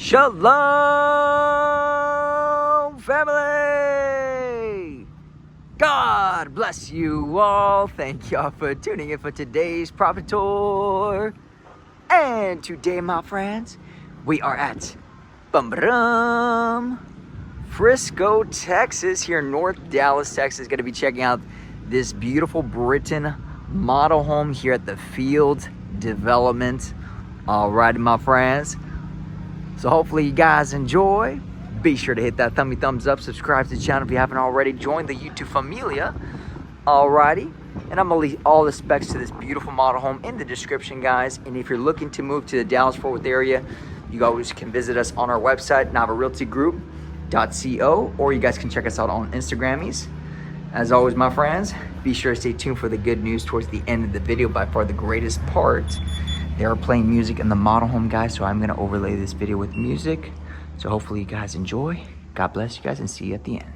Shalom, family! God bless you all. Thank y'all for tuning in for today's Prophet Tour. And today, my friends, we are at Frisco, Texas, here in North Dallas, Texas. Going to be checking out this beautiful Britain model home here at the Field Development. All right, my friends. So hopefully you guys enjoy. Be sure to hit that thumbs up, subscribe to the channel if you haven't already, join the YouTube familia. Alrighty, and I'm gonna leave all the specs to this beautiful model home in the description, guys. And if you're looking to move to the Dallas-Fort Worth area, you always can visit us on our website, NavaRealtyGroup.co, or you guys can check us out on Instagrammies. As always, my friends, be sure to stay tuned for the good news towards the end of the video. By far the greatest part, they are playing music in the model home, guys, so I'm going to overlay this video with music. So hopefully you guys enjoy. God bless you guys, and see you at the end.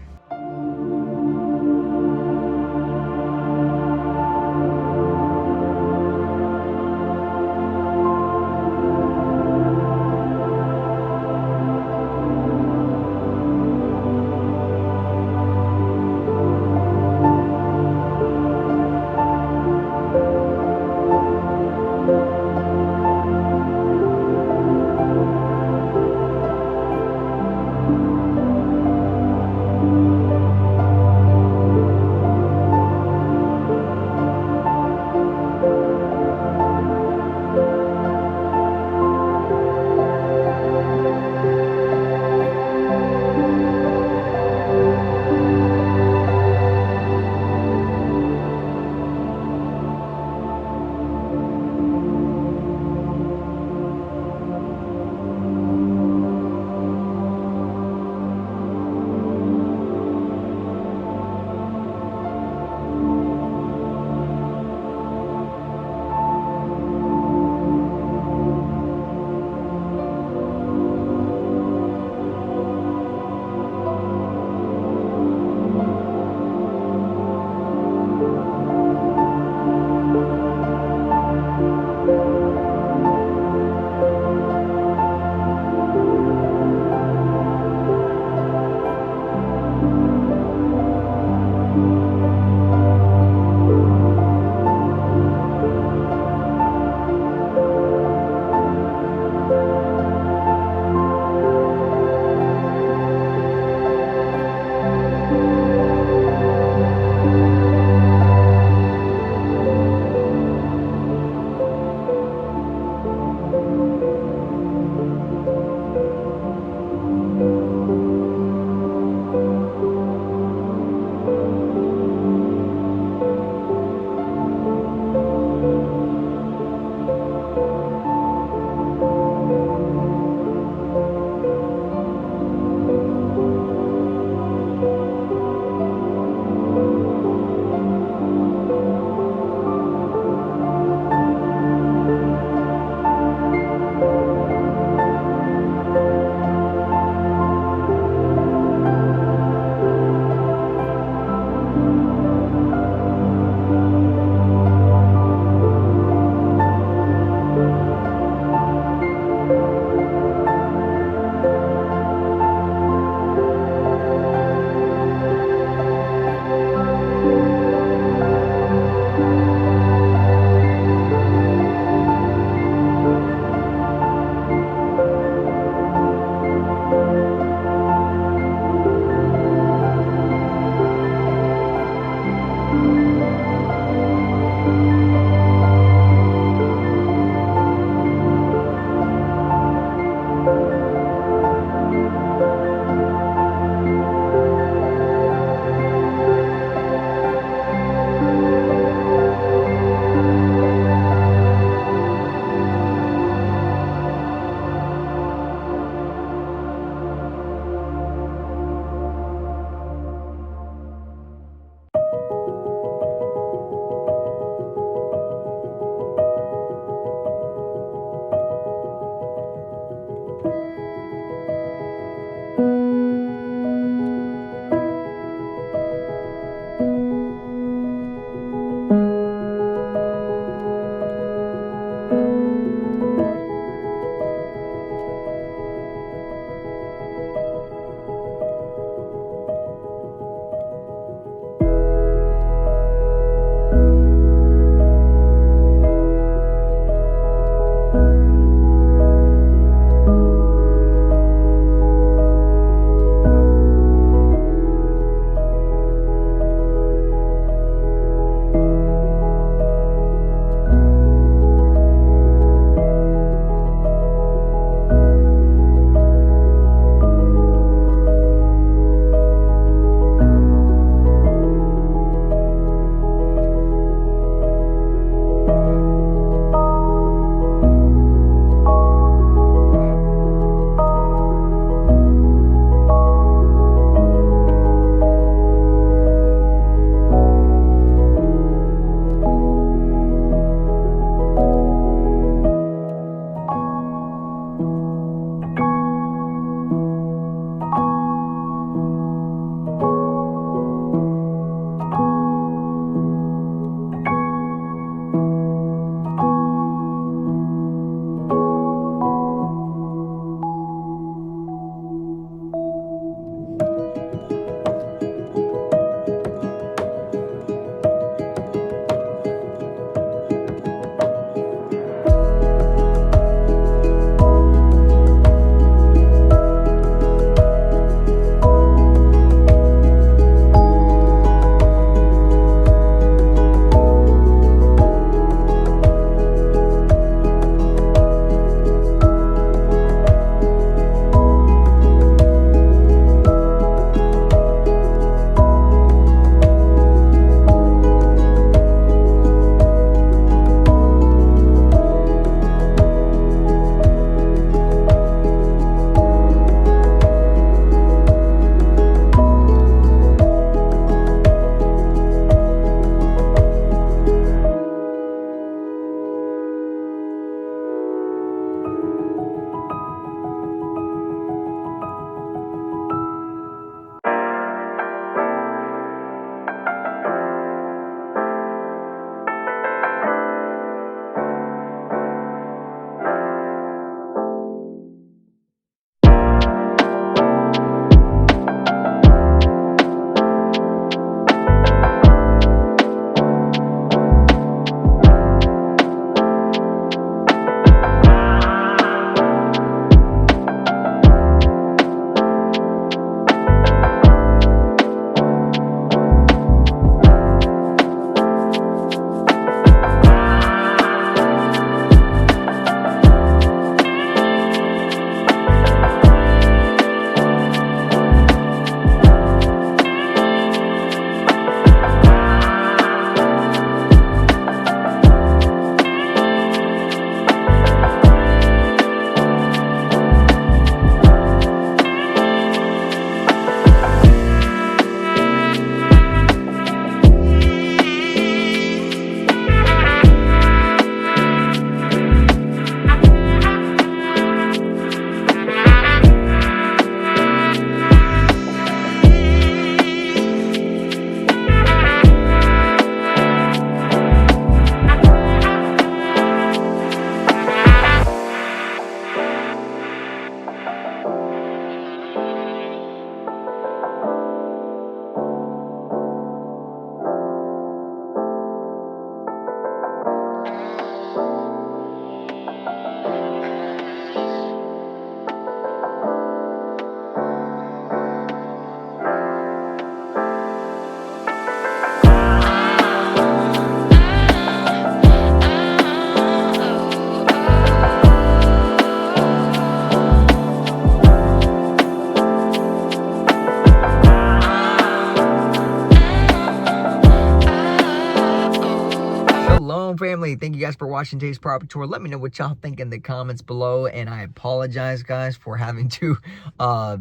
importantly, thank you guys for watching today's property tour. Let me know what y'all think in the comments below. And I apologize, guys, for having to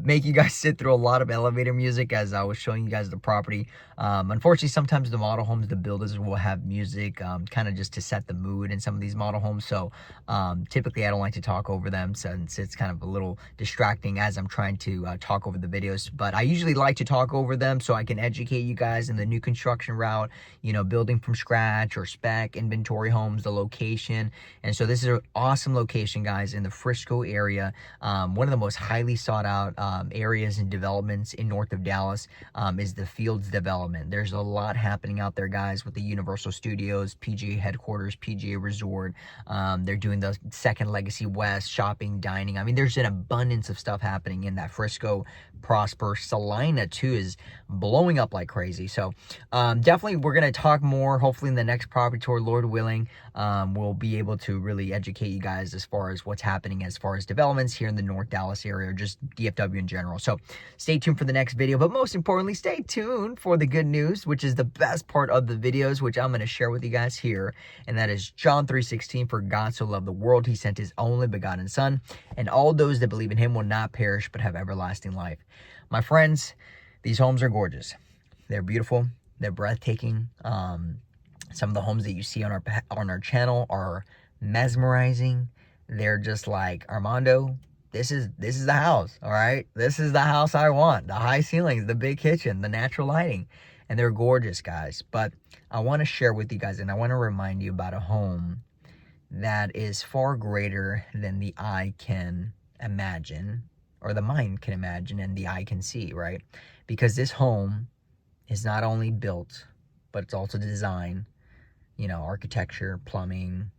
make you guys sit through a lot of elevator music as I was showing you guys the property. Unfortunately, sometimes the model homes, the builders will have music kind of just to set the mood in some of these model homes. So typically I don't like to talk over them since it's kind of a little distracting as I'm trying to talk over the videos. But I usually like to talk over them so I can educate you guys in the new construction route, you know, building from scratch or spec, inventory homes, the location. And so this is an awesome location, guys, in the Frisco area. One of the most highly sought out areas and developments in north of Dallas is the Fields development. There's a lot happening out there, guys, with the Universal Studios, PGA headquarters, PGA Resort. They're doing the Second Legacy West, shopping, dining. I mean, there's an abundance of stuff happening in that Frisco, Prosper. Salina too is blowing up like crazy. So definitely we're going to talk more hopefully in the next property tour, Lord willing. We'll be able to really educate you guys as far as what's happening as far as developments here in the North Dallas area, or just DFW in general. So stay tuned for the next video, but most importantly, stay tuned for the good news, which is the best part of the videos, which I'm going to share with you guys here. And that is John 3:16, for God so loved the world, he sent his only begotten son, and all those that believe in him will not perish, but have everlasting life. My friends, these homes are gorgeous. They're beautiful. They're breathtaking. Some of the homes that you see on our channel are mesmerizing. They're just like, Armando, this is the house, all right? This is the house I want. The high ceilings, the big kitchen, the natural lighting. And they're gorgeous, guys. But I want to share with you guys, and I want to remind you about a home that is far greater than the eye can imagine, or the mind can imagine and the eye can see, right? Because this home is not only built, but it's also designed, you know, architecture, plumbing,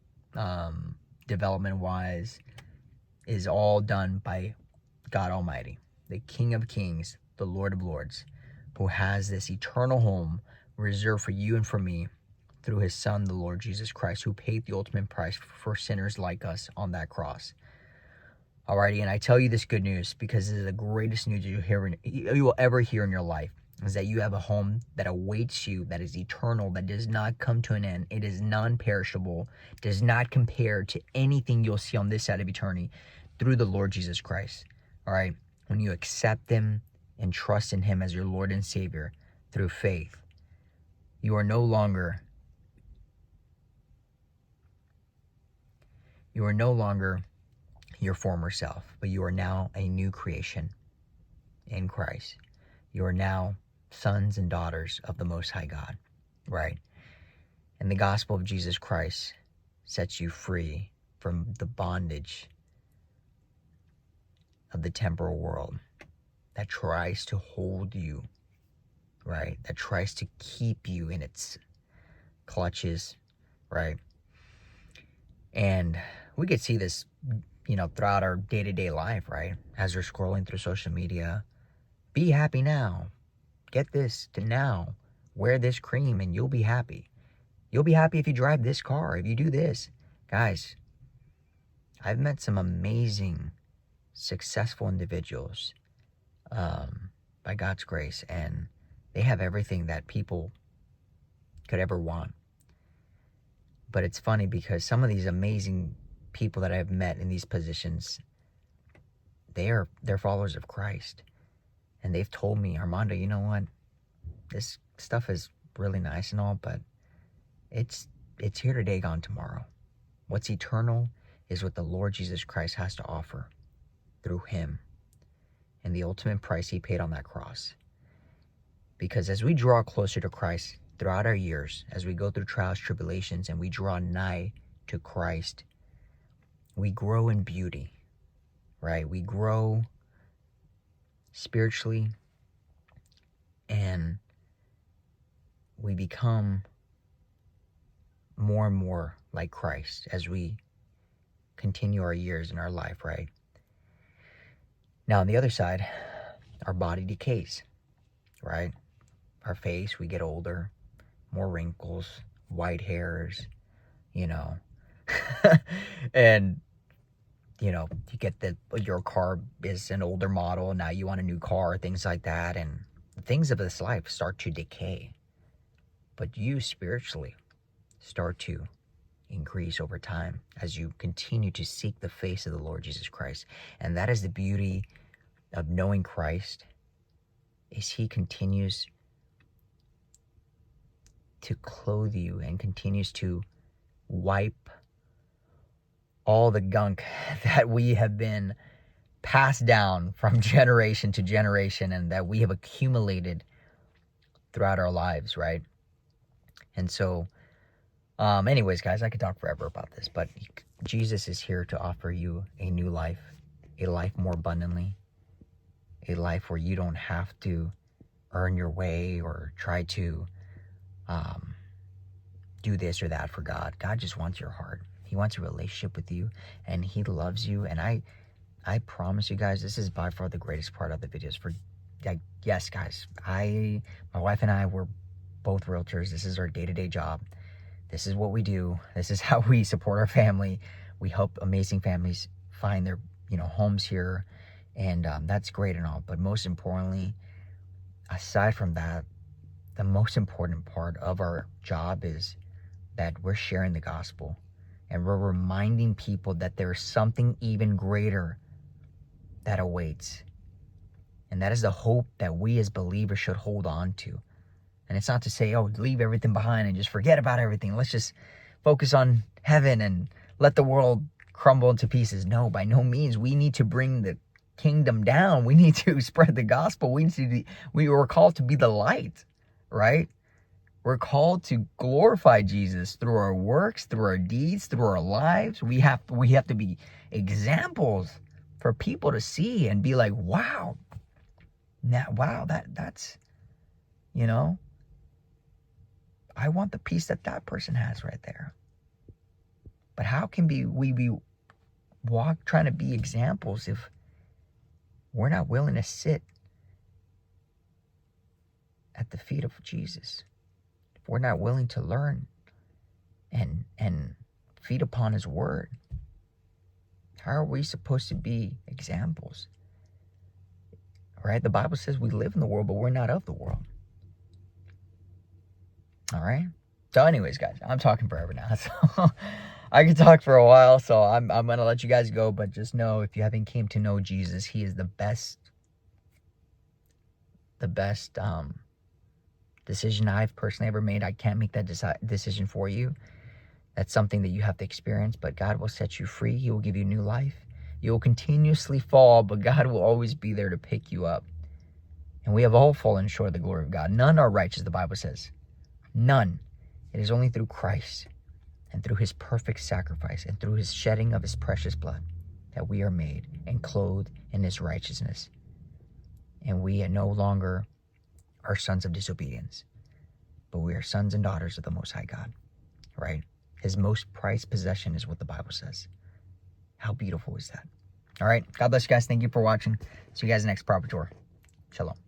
development-wise, is all done by God Almighty, the King of Kings, the Lord of Lords, who has this eternal home reserved for you and for me through his Son, the Lord Jesus Christ, who paid the ultimate price for sinners like us on that cross. Alrighty, and I tell you this good news because it is the greatest news you will ever hear in your life, is that you have a home that awaits you, that is eternal, that does not come to an end. It is non-perishable, does not compare to anything you'll see on this side of eternity through the Lord Jesus Christ. Alright, when you accept him and trust in him as your Lord and Savior through faith, you are no longer your former self, but you are now a new creation in Christ. You are now sons and daughters of the Most High God, right? And the gospel of Jesus Christ sets you free from the bondage of the temporal world that tries to hold you, right? That tries to keep you in its clutches, right? And we could see this, you know, throughout our day-to-day life, right? As we're scrolling through social media. Be happy now. Get this to now. Wear this cream and you'll be happy. You'll be happy if you drive this car, if you do this. Guys, I've met some amazing, successful individuals by God's grace, and they have everything that people could ever want. But it's funny because some of these amazing people that I've met in these positions, they're followers of Christ. And they've told me, Armando, you know what? This stuff is really nice and all, but it's here today, gone tomorrow. What's eternal is what the Lord Jesus Christ has to offer through him and the ultimate price he paid on that cross. Because as we draw closer to Christ throughout our years, as we go through trials, tribulations, and we draw nigh to Christ, we grow in beauty, right? We grow spiritually, and we become more and more like Christ as we continue our years in our life, right? Now, on the other side, our body decays, right? Our face, we get older, more wrinkles, white hairs, you know, and you know, you get your car is an older model, now you want a new car, things like that, and the things of this life start to decay. But you spiritually start to increase over time as you continue to seek the face of the Lord Jesus Christ. And that is the beauty of knowing Christ, is he continues to clothe you and continues to wipe all the gunk that we have been passed down from generation to generation and that we have accumulated throughout our lives, right? And so, anyways, guys, I could talk forever about this, but Jesus is here to offer you a new life, a life more abundantly, a life where you don't have to earn your way or try to do this or that for God. God just wants your heart. He wants a relationship with you, and he loves you. And I promise you guys, this is by far the greatest part of the videos. Yes, guys, my wife and I, were both realtors. This is our day-to-day job. This is what we do. This is how we support our family. We help amazing families find their, homes here. And that's great and all. But most importantly, aside from that, the most important part of our job is that we're sharing the gospel. And we're reminding people that there's something even greater that awaits. And that is the hope that we as believers should hold on to. And it's not to say, oh, leave everything behind and just forget about everything. Let's just focus on heaven and let the world crumble into pieces. No, by no means. We need to bring the kingdom down. We need to spread the gospel. We were called to be the light, right? We're called to glorify Jesus through our works, through our deeds, through our lives. We have to be examples for people to see and be like, wow, that's, I want the peace that person has right there. But how can we be trying to be examples if we're not willing to sit at the feet of Jesus? If we're not willing to learn and feed upon his word, how are we supposed to be examples? Right? The Bible says we live in the world, but we're not of the world. All right? So anyways, guys, I'm talking forever now. So I could talk for a while, so I'm going to let you guys go. But just know, if you haven't came to know Jesus, he is the best decision I've personally ever made. I can't make that decision for you. That's something that you have to experience, but God will set you free. He will give you new life. You will continuously fall, but God will always be there to pick you up. And we have all fallen short of the glory of God. None are righteous, the Bible says. None. It is only through Christ and through his perfect sacrifice and through his shedding of his precious blood that we are made and clothed in his righteousness. And we are no longer are sons of disobedience, but we are sons and daughters of the Most High God, right? His most prized possession is what the Bible says. How beautiful is that? All right. God bless you guys. Thank you for watching. See you guys next Proper Tour. Shalom.